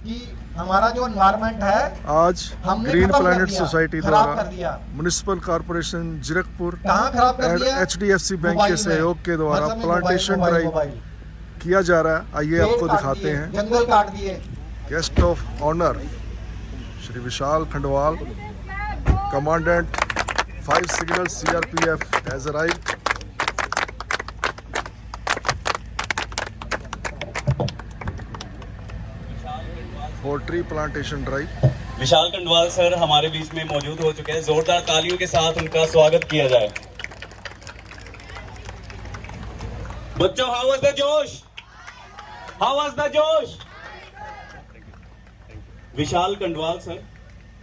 कि हमारा जो एनवायरनमेंट है आज ग्रीन प्लैनेट सोसाइटी द्वारा दिया। म्युनिसिपल कॉरपोरेशन जीरकपुर कहाँ खराब कर एंड दिया? HDFC बैंक के सहयोग के द्वारा मतलब प्लांटेशन ड्राइव किया जा रहा है। आइए आपको दिखाते हैं। जंगल काट दिए। Guest of honour Shri Vishal Khandwal, commandant 5 signal CRPF has arrived. For tree plantation drive. Vishal Khandwal sir हमारे बीच में मौजूद हो चुके हैं। जोरदार तालियों के साथ उनका स्वागत किया जाए। बच्चों, हाउ वाज द जोश? हाउ वाज द जोश? Vishal Khandwal sir,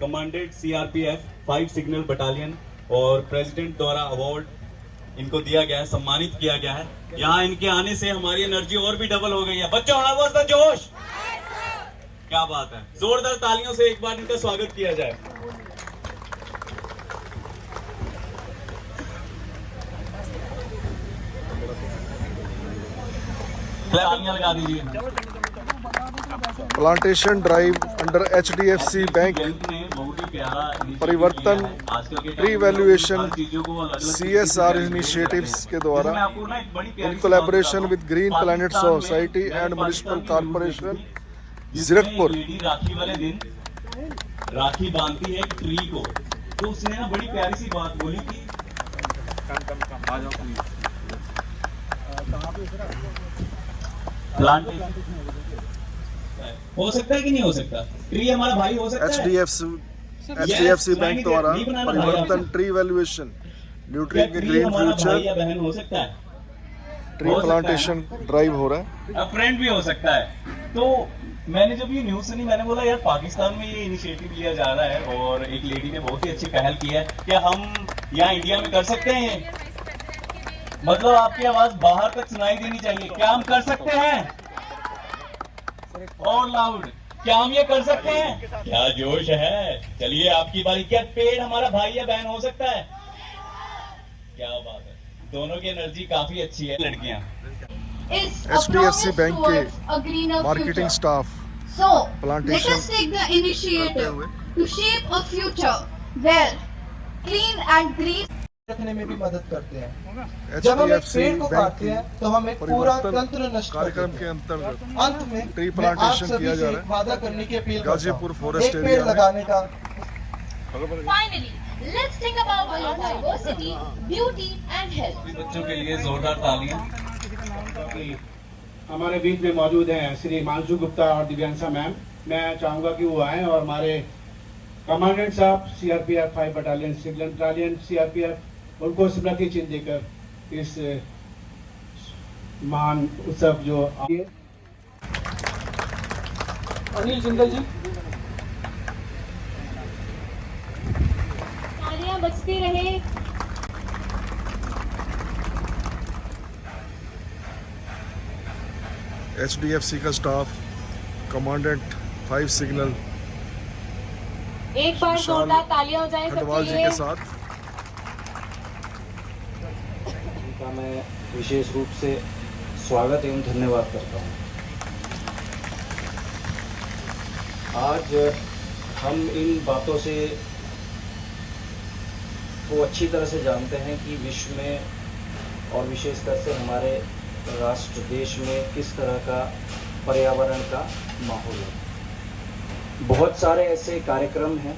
commandant CRPF 5 signal battalion और प्रेसिडेंट द्वारा अवार्ड इनको दिया गया है, सम्मानित किया गया है। यहाँ इनके आने से हमारी एनर्जी और भी डबल हो गई है। बच्चों, हाउ वाज द जोश? क्या बात है, जोरदार तालियों से एक बार इनका स्वागत किया जाए। तालियां लगा दीजिए। Plantation drive under HDFC bank Parivartan tree valuation CSR initiatives के द्वारा in collaboration with green planet society and municipal corporation Zirakpur. Rakhi वाले दिन राखी बांधती है एक ट्री को, तो उसने ना बड़ी प्यारी सी बात बोली कि प्लांटेशन हो सकता है कि नहीं हो सकता? ट्री हमारा भाई हो सकता है। HDFC बैंक द्वारा परिवर्तन ट्री वैल्यूएशन न्यूट्रिएंट के ग्रीन फ्यूचर बहन हो सकता है, ट्री प्लांटेशन ड्राइव हो रहा है। फ्रेंड भी हो सकता है। तो मैंने जब ये न्यूज सुनी, मैंने बोला यार पाकिस्तान में ये इनिशिएटिव लिया जा रहा है और एक लेडी ने बहुत ही अच्छी पहल की है। क्या हम यहाँ इंडिया में कर सकते हैं ये? मतलब आपकी आवाज बाहर तक सुनाई देनी चाहिए। क्या हम कर सकते हैं? और लाउड, क्या हम ये कर सकते हैं? क्या जोश है। चलिए आपकी बारी। क्या पेड़ हमारा भाई या बहन हो सकता है? क्या बात है, दोनों की एनर्जी काफी अच्छी है। लड़कियां HDFC बैंक के marketing staff Let us take the initiative to shape a future where clean and green रखने में भी मदद करते हैं। जब हम एक पेड़ को काटते हैं तो हम एक पूरा तंत्र नष्ट कार्यक्रम के अंतर्गत अंत में ट्री मैं आप प्लांटेशन सभी किया से जा रहा एक है वादा करने की अपील करता गाजीपुर हूं। फॉरेस्ट एक पेड़ एरिया में। लगाने का। Finally, let's think about biodiversity, beauty and health. बच्चों के लिए जोरदार तालियां। हमारे बीच में मौजूद हैं श्री हिमांशु गुप्ता और दिव्यांशा मैम। मैं चाहूँगा कि वो आएँ और हमारे कमांडेंट साहब CRPF 5 battalion signal battalion CRPF उनको स्मृति चिन्ह देकर इस महान उत्सव जो अनिल जिंदल जी तालियां बजती रहे। HDFC का स्टाफ कमांडेंट 5 सिग्नल एक बार जोरदार तालियां हो जाए खंडवाल सबके जी लिए। के साथ। का मैं विशेष रूप से स्वागत एवं धन्यवाद करता हूँ। आज हम इन बातों से को अच्छी तरह से जानते हैं कि विश्व में और विशेषकर से हमारे राष्ट्र देश में किस तरह का पर्यावरण का माहौल है। बहुत सारे ऐसे कार्यक्रम हैं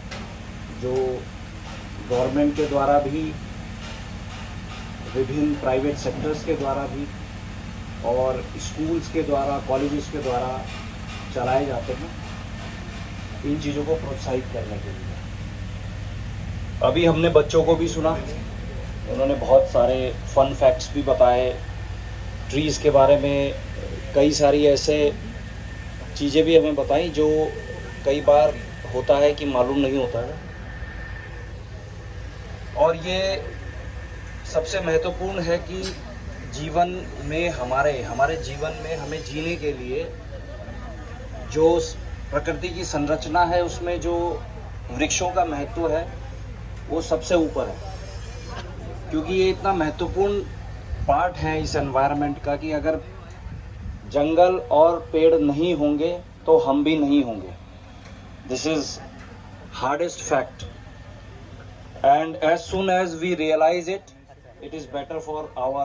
जो गवर्नमेंट के द्वारा भी, विभिन्न प्राइवेट सेक्टर्स के द्वारा भी और स्कूल्स के द्वारा, कॉलेजेस के द्वारा चलाए जाते हैं इन चीज़ों को प्रोत्साहित करने के लिए। अभी हमने बच्चों को भी सुना, उन्होंने बहुत सारे फन फैक्ट्स भी बताए ट्रीज़ के बारे में। कई सारी ऐसे चीज़ें भी हमें बताई जो कई बार होता है कि मालूम नहीं होता है। और ये सबसे महत्वपूर्ण है कि जीवन में हमारे जीवन में हमें जीने के लिए जो प्रकृति की संरचना है उसमें जो वृक्षों का महत्व है वो सबसे ऊपर है। क्योंकि ये इतना महत्वपूर्ण पार्ट है इस एनवायरनमेंट का कि अगर जंगल और पेड़ नहीं होंगे तो हम भी नहीं होंगे. This is hardest fact. And as soon as we realize it, it is better for our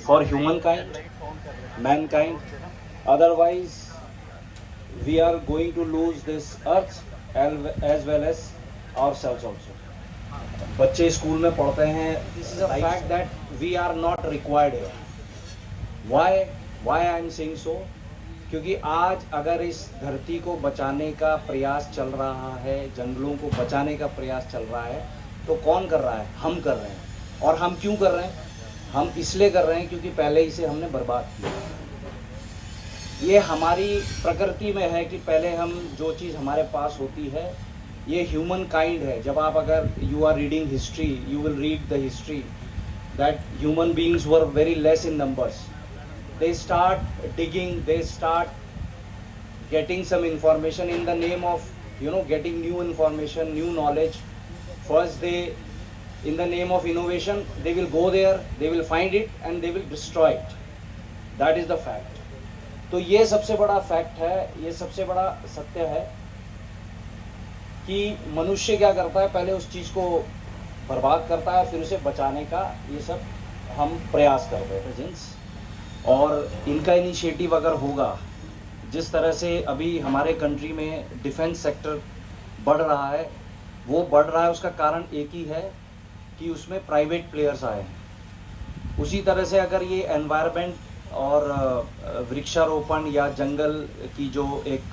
for humankind, mankind. Otherwise, we are going to lose this earth as well as ourselves also. बच्चे school में पढ़ते हैं. This is a fact that we are not required here. Why I am saying so? क्योंकि आज अगर इस धरती को बचाने का प्रयास चल रहा है, जंगलों को बचाने का प्रयास चल रहा है, तो कौन कर रहा है? हम कर रहे हैं. और हम क्यों कर रहे हैं? हम इसलिए कर रहे हैं क्योंकि पहले इसे हमने बर्बाद किया. ये हमारी प्रकृति में है कि पहले हम जो चीज़ हमारे पास होती है, ये ह्यूमन काइंड है. जब आप अगर you are reading history, you will read the history that human beings were very less in numbers. They start digging, they start getting some information in the name of, getting new information, new knowledge. First they, in the name of innovation, they will go there, they will find it and they will destroy it. That is the fact. तो ये सबसे बड़ा fact है, ये सबसे बड़ा सत्य है कि मनुष्य क्या करता है, पहले उस चीज़ को बर्बाद करता है, फिर उसे बचाने का ये सब हम प्रयास करते हैं जिन्स. और इनका इनिशिएटिव अगर होगा, जिस तरह से अभी हमारे कंट्री में डिफेंस सेक्टर बढ़ रहा है, वो बढ़ रहा है उसका कारण एक ही है कि उसमें प्राइवेट प्लेयर्स आए हैं. उसी तरह से अगर ये एनवायरनमेंट और वृक्षारोपण या जंगल की जो एक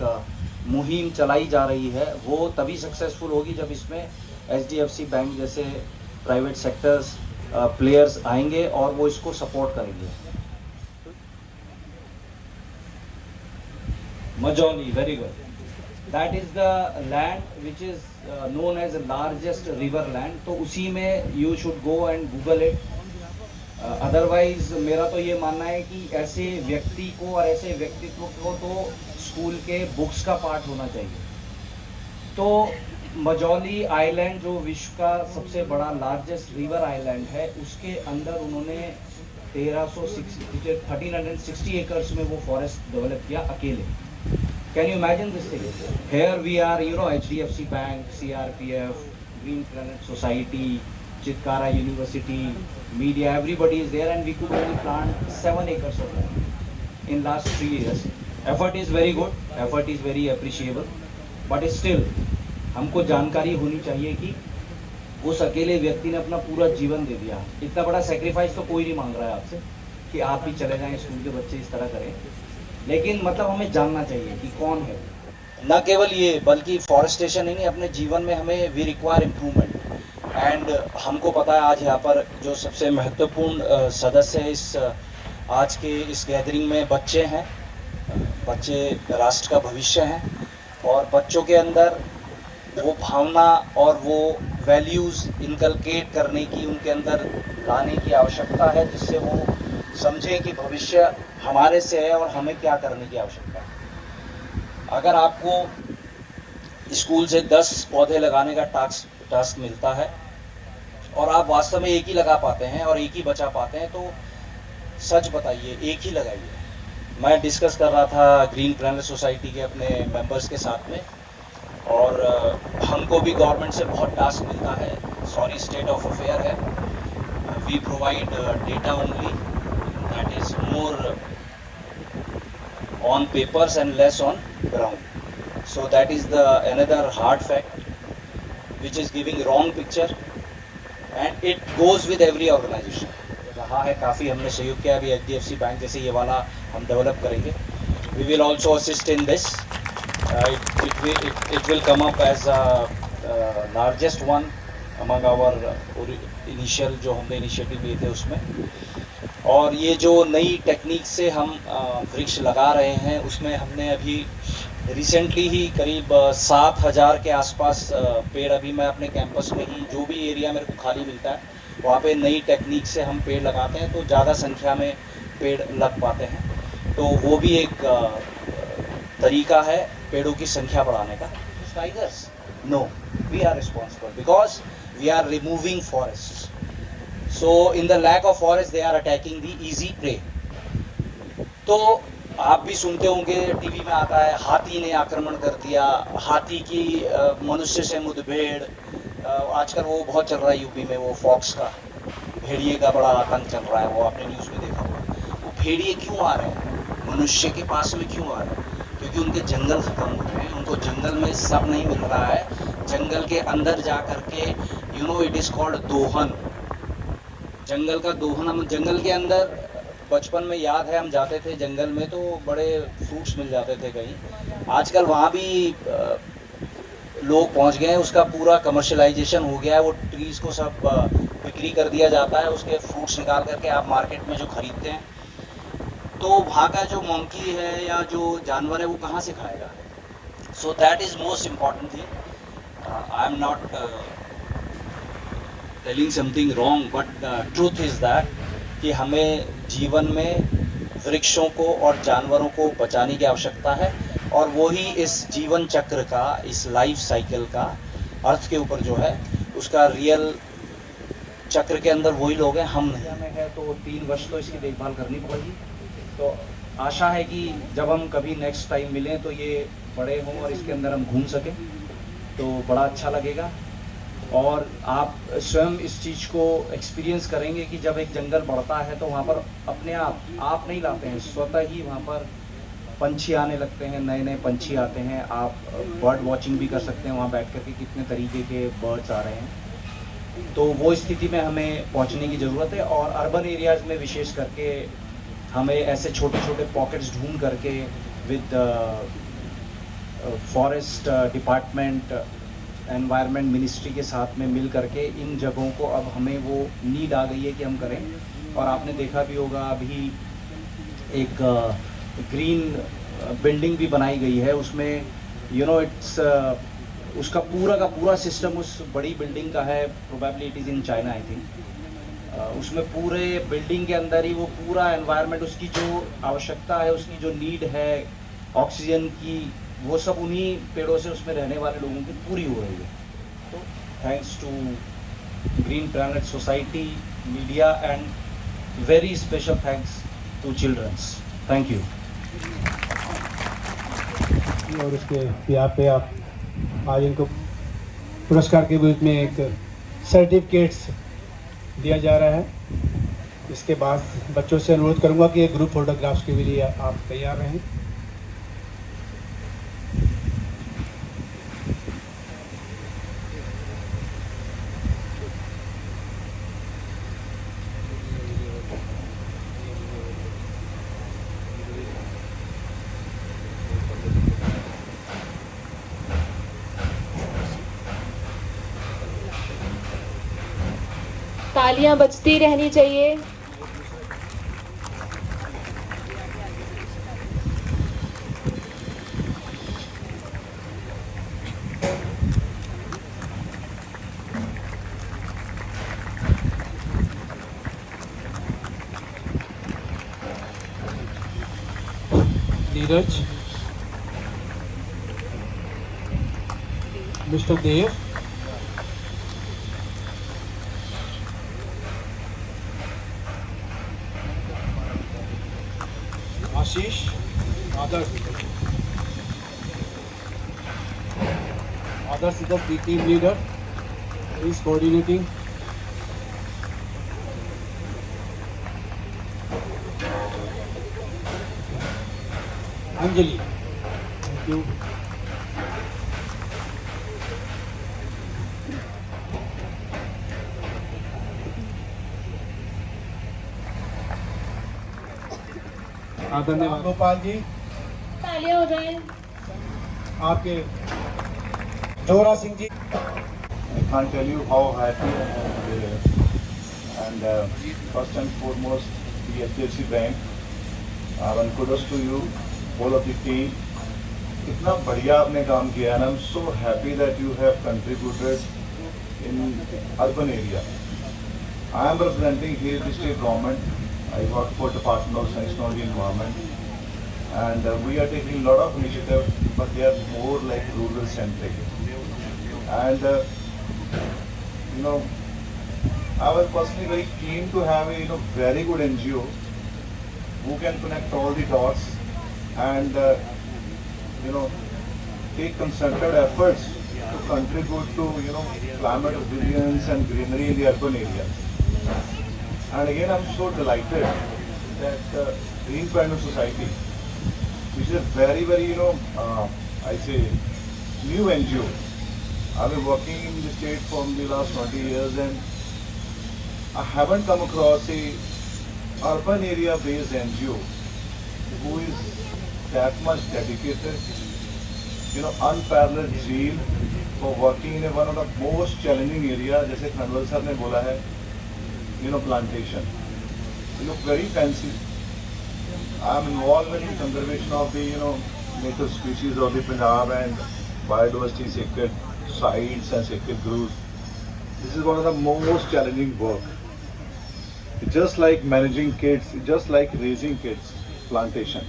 मुहिम चलाई जा रही है, वो तभी सक्सेसफुल होगी जब इसमें HDFC बैंक जैसे प्राइवेट सेक्टर्स प्लेयर्स आएंगे और वो इसको सपोर्ट करेंगे. Majoli, very good. That is the land which is known as the largest river land. तो उसी में you should go and Google it. Otherwise मेरा तो ये मानना है कि ऐसे व्यक्ति को और ऐसे व्यक्तित्व को तो स्कूल के बुक्स का पार्ट होना चाहिए. तो मजौली आइलैंड जो विश्व का सबसे बड़ा लार्जेस्ट रिवर आइलैंड है, उसके अंदर उन्होंने 1360 एकर्स में वो फॉरेस्ट डेवलप किया अकेले. Can you imagine this thing? Here we are, HDFC Bank, CRPF, Green Planet Society, Chitkara University, media, everybody is there and we could only plant 7 acres of land in last 3 years. Effort is very good, effort is very appreciable, but still हमको जानकारी होनी चाहिए कि उस अकेले व्यक्ति ने अपना पूरा जीवन दे दिया. इतना बड़ा सेक्रीफाइस तो कोई नहीं मांग रहा है आपसे कि आप भी चले जाएं, स्कूल के बच्चे इस तरह करें. लेकिन मतलब हमें जानना चाहिए कि कौन है. न केवल ये, बल्कि फॉरेस्टेशन ही नहीं, अपने जीवन में हमें वी रिक्वायर इम्प्रूवमेंट. एंड हमको पता है आज यहाँ पर जो सबसे महत्वपूर्ण सदस्य है इस आज के इस गैदरिंग में बच्चे हैं. बच्चे राष्ट्र का भविष्य हैं और बच्चों के अंदर वो भावना और वो वैल्यूज़ इनकलकेट करने की, उनके अंदर लाने की आवश्यकता है, जिससे वो समझें कि भविष्य हमारे से है और हमें क्या करने की आवश्यकता है. अगर आपको स्कूल से 10 पौधे लगाने का टास्क मिलता है और आप वास्तव में एक ही लगा पाते हैं और एक ही बचा पाते हैं, तो सच बताइए, एक ही लगाइए. मैं डिस्कस कर रहा था ग्रीन प्लैनेट सोसाइटी के अपने मेंबर्स के साथ में, और हमको भी गवर्नमेंट से बहुत टास्क मिलता है. सॉरी स्टेट ऑफ अफेयर है. We provide data only, that is more on papers and less on ground. So that is the another hard fact which is giving wrong picture and it goes with every organization. रहा है काफ़ी, हमने सहयोग किया. अभी HDFC bank जैसे ये वाला हम डेवलप करेंगे. We will also assist in this. It will come up as a largest one among our initial जो हमने इनिशिएटिव लिए थे उसमें. और ये जो नई टेक्निक से हम वृक्ष लगा रहे हैं, उसमें हमने अभी रिसेंटली ही करीब 7,000 के आसपास पेड़, अभी मैं अपने कैंपस में ही जो भी एरिया मेरे को खाली मिलता है वहाँ पे नई टेक्निक से हम पेड़ लगाते हैं, तो ज़्यादा संख्या में पेड़ लग पाते हैं. तो वो भी एक तरीका है पेड़ों की संख्या बढ़ाने का. Tigers, no, we are responsible because we are removing forests. So in the lack of forest, they are attacking the easy prey. तो आप भी सुनते होंगे, टीवी में आता है, हाथी ने आक्रमण कर दिया, हाथी की मनुष्य से मुठभेड़, आजकल वो बहुत चल रहा है यूपी में, वो फॉक्स का, भेड़िए का बड़ा आतंक चल रहा है, वो आपने न्यूज़ में देखा होगा। वो भेड़िए क्यों आ रहे हैं, मनुष्य के पास में क्यों आ रहे हैं? क्योंकि उनके जंगल खत्म हो रहे हैं, उनको जंगल में सब नहीं मिल रहा है, जंगल के अंदर जा करके इट इज़ कॉल्ड दोहन, जंगल का दोहन। हम जंगल के अंदर, बचपन में याद है हम जाते थे जंगल में तो बड़े फ्रूट्स मिल जाते थे कहीं, आजकल वहाँ भी लोग पहुँच गए हैं, उसका पूरा कमर्शलाइजेशन हो गया है, वो ट्रीज़ को सब बिक्री कर दिया जाता है, उसके फ्रूट्स निकाल करके आप मार्केट में जो खरीदते हैं, तो वहाँ का जो मंकी है या जो जानवर है वो कहाँ से खाएगा? So that is most important thing. I am not telling something wrong, but truth is that कि हमें जीवन में वृक्षों को और जानवरों को बचाने की आवश्यकता है, और वही इस जीवन चक्र का, इस लाइफ साइकिल का अर्थ के ऊपर जो है उसका रियल चक्र के अंदर वही लोग हैं, हम नहीं में है। तो 3 वर्ष तो इसकी देखभाल करनी पड़ेगी। तो आशा है कि जब हम कभी नेक्स्ट टाइम मिलें तो ये बड़े हों और इसके अंदर हम घूम सकें, तो बड़ा अच्छा लगेगा। और आप स्वयं इस चीज़ को एक्सपीरियंस करेंगे कि जब एक जंगल बढ़ता है तो वहाँ पर अपने आप नहीं लाते हैं, स्वतः ही वहाँ पर पंछी आने लगते हैं, नए नए पंछी आते हैं। आप बर्ड वॉचिंग भी कर सकते हैं वहाँ बैठ कर के, कितने तरीके के बर्ड्स आ रहे हैं। तो वो स्थिति में हमें पहुँचने की ज़रूरत है, और अर्बन एरियाज़ में विशेष करके हमें ऐसे छोटे छोटे पॉकेट्स ढूंढ करके with forest department, environment ministry के साथ में मिल करके इन जगहों को अब हमें वो नीड आ गई है कि हम करें। और आपने देखा भी होगा अभी एक ग्रीन बिल्डिंग भी बनाई गई है, उसमें इट्स उसका पूरा का पूरा सिस्टम उस बड़ी बिल्डिंग का है, probably it is in China I think. उसमें पूरे बिल्डिंग के अंदर ही वो पूरा एनवायरनमेंट, उसकी जो आवश्यकता है, उसकी जो नीड है ऑक्सीजन की, वो सब उन्हीं पेड़ों से उसमें रहने वाले लोगों की पूरी हो रही है। तो thanks to green planet society, media, and very special thanks to childrens. Thank you. और उसके यहाँ पे आप आज इनको पुरस्कार के रूप में एक सर्टिफिकेट्स दिया जा रहा है। इसके बाद बच्चों से अनुरोध करूंगा कि एक ग्रुप फोटोग्राफ्स के लिए आप तैयार रहें। तालियां बजती रहनी चाहिए। Neeraj, mister Dev, Ashish, Adarsh is the team leader. He is coordinating. Anjali, thank you. धन्यवाद। गोपाल जी, तालियां हो जाए। आपके जोरा Singh ji. I can't tell you how happy I am today. And first and foremost, the HDFC Bank. And kudos to you, all of the team. इतना बढ़िया आपने काम किया and I'm so happy that you have contributed in urban area. I am representing here the state government. I work for Department of Science, Technology, Environment, and we are taking a lot of initiatives, but they are more like rural centric. And you know, I was personally very keen to have a very good NGO who can connect all the dots and take concerted efforts to contribute to climate resilience and greenery in the urban areas. And again, I'm so delighted that Green Planet Society, which is a very, very I say new NGO. I've been working in the state for the last 20 years and I haven't come across a urban area based NGO who is that much dedicated, unparalleled zeal for working in one of the most challenging area, जैसे Khandwal sir ने बोला है, plantation. You look very fancy. I'm involved in the conservation of the native species of the Punjab and biodiversity sacred sites and sacred groves. This is one of the most challenging work. It's just like managing kids, it's just like raising kids, plantation.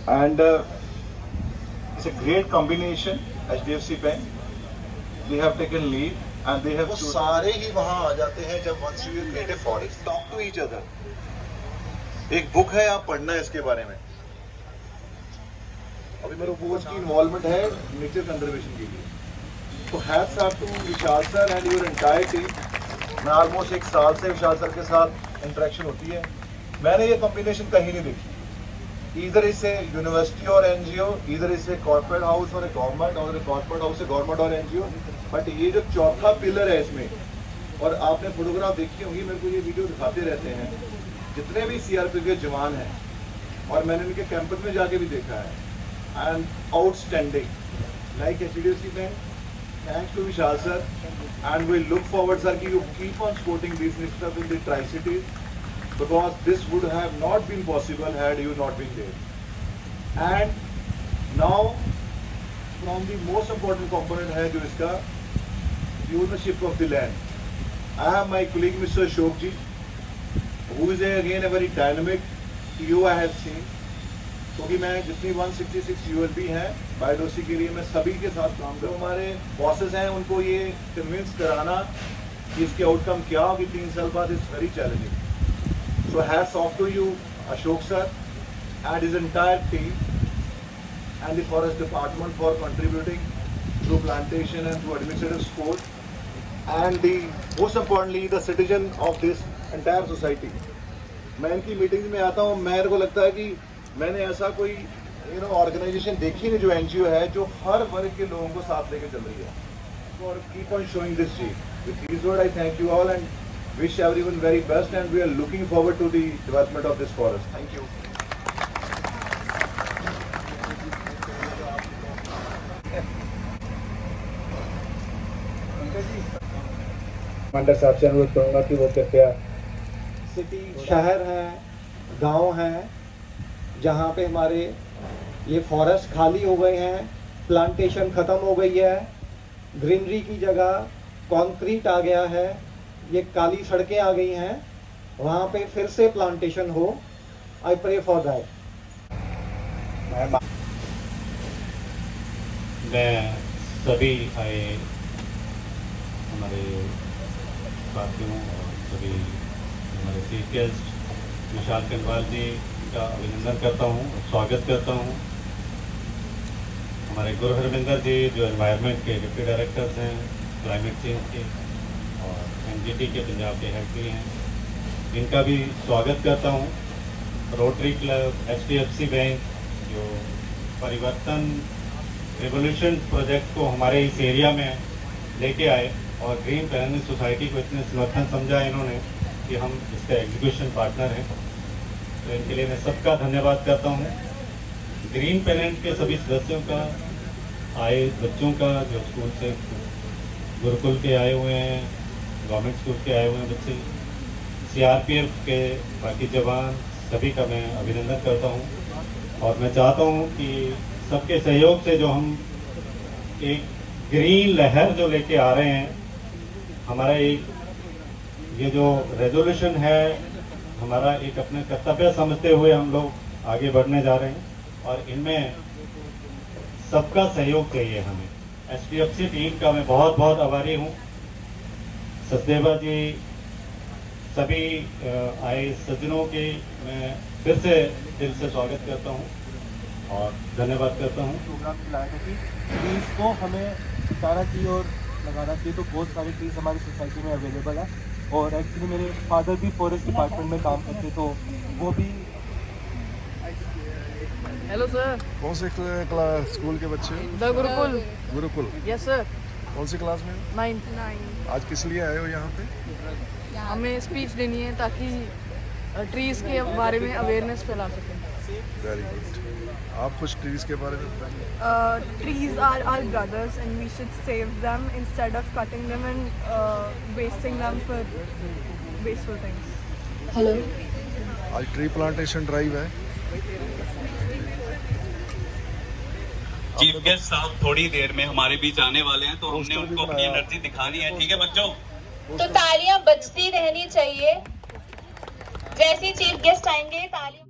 And it's a great combination. HDFC Bank, they have taken lead and they have. वो सारे ही वहाँ आ जाते हैं जब once you create a forest, talk to each other. एक book है, आप पढ़ना है इसके बारे में. अभी मेरे बोर्ड की इन्वॉल्वमेंट है नेचर कंजर्वेशन के लिए. तो hats off to Vishal sir and your entire team. मैं ऑलमोस्ट 1 साल से विशाल सर के साथ इंटरेक्शन होती है. मैंने ये कॉम्बिनेशन कहीं नहीं देखी. इधर इसे यूनिवर्सिटी और एनजीओ, इधर इसे कॉर्पोरेट हाउस और गवर्नमेंट, और कॉर्पोरेट हाउस से गवर्नमेंट और एनजीओ. बट ये जो चौथा पिलर है इसमें, और आपने फोटोग्राफ देखी होंगी, मेरे को ये वीडियो दिखाते रहते हैं, जितने भी सीआरपी के जवान हैं, और मैंने उनके कैंपस में जाके भी देखा है, and outstanding like HDFC bank. Thanks to Vishal sir and we look forward sir कि you keep on supporting this initiative in the tri cities, because this would have not been possible had you not been there. And now from the most important component है जो इसका the ownership of the land. I have my colleague Mr. Ashok ji, who is again a very dynamic CEO I have seen. क्योंकि मैं जितनी 166 ULB हैं बायोडोसी के लिए, मैं सभी के साथ काम करूँ. हमारे बॉसेस हैं, उनको ये कन्विंस कराना कि इसके आउटकम क्या होगी 3 साल बाद is very challenging. So hats off to you, Ashok sir, and his entire team, and the Forest Department for contributing through plantation and through administrative support, and the most importantly the citizen of this entire society. मैं इनकी meetings में आता हूँ, मेरे को लगता है कि मैंने ऐसा कोई ऑर्गेनाइजेशन देखी नहीं जो NGO है जो हर वर्ग के लोगों को साथ लेके चल रही है. और keep on showing this G. With these words, I thank you all and wish everyone very best, and we are looking forward to the development of this forest. Thank you. Commander साहब से अनुरोध करूंगा कि वो कृपया city, शहर हैं, गांव हैं, जहां पे हमारे ये फॉरेस्ट खाली हो गए हैं, प्लांटेशन खत्म हो गई है, ग्रीनरी की जगह कंक्रीट आ गया है, ये काली सड़कें आ गई हैं, वहाँ पे फिर से प्लांटेशन हो. I pray for that. मैं सभी आए हमारे साथियों और सभी हमारे चीफ गेस्ट विशाल खंडवाल जी का अभिनंदन करता हूँ, स्वागत करता हूँ. हमारे गुरु हरविंदर जी जो एनवायरनमेंट के डिप्टी डायरेक्टर्स हैं, क्लाइमेट चेंज के, और NGT के पंजाब के हेड भी हैं, इनका भी स्वागत करता हूँ. रोटरी क्लब, HDFC बैंक जो परिवर्तन रेवोल्यूशन प्रोजेक्ट को हमारे इस एरिया में लेके आए और ग्रीन प्लानेट सोसाइटी को इतने समर्थन समझा इन्होंने कि हम इसका एग्जीक्यूशन पार्टनर हैं. तो इनके लिए मैं सबका धन्यवाद करता हूँ. ग्रीन प्लानेट के सभी सदस्यों का, आए बच्चों का जो स्कूल से गुरुकुल के आए हुए हैं, गवर्नमेंट स्कूल के आए हुए हैं बच्चे, CRPF के बाकी जवान, सभी का मैं अभिनंदन करता हूं. और मैं चाहता हूं कि सबके सहयोग से जो हम एक ग्रीन लहर जो लेके आ रहे हैं, हमारा एक ये जो रेजोल्यूशन है, हमारा एक अपने कर्तव्य समझते हुए हम लोग आगे बढ़ने जा रहे हैं. और इनमें सबका सहयोग चाहिए हमें. SDFC टीम का मैं बहुत बहुत आभारी हूँ। सचदेवा जी, सभी आए सज्जनों के मैं फिर से दिल से स्वागत करता हूँ और धन्यवाद करता हूँ। प्रोग्राम चलाया था कि ट्रीज को हमें बचाना चाहिए और लगाना चाहिए, तो बहुत सारे ट्रीज हमारी सोसाइटी में अवेलेबल है। और एक्चुअली मेरे फादर भी फॉरेस्ट डिपार्टमेंट में काम करते, तो वो भी। Hello sir. कौन से क्लास स्कूल के बच्चे हो? The Gurukul. Gurukul. Yes sir. कौन सी क्लास में? 9th। आज किस लिए आए हो यहाँ पे? हमें स्पीच देनी है ताकि ट्रीज के बारे में अवेयरनेस फैला सकें। Very good. आप कुछ ट्रीज के बारे में बताइए। Trees are our brothers and we should save them instead of cutting them and wasting them for wasteful things. Hello. आज ट्री प्लांटेशन ड्राइव है। चीफ गेस्ट साहब थोड़ी देर में हमारे बीच आने वाले हैं, तो हमने उनको अपनी एनर्जी दिखानी है। ठीक है बच्चों, तो तालियां बजती रहनी चाहिए। जैसे चीफ गेस्ट आएंगे तालियां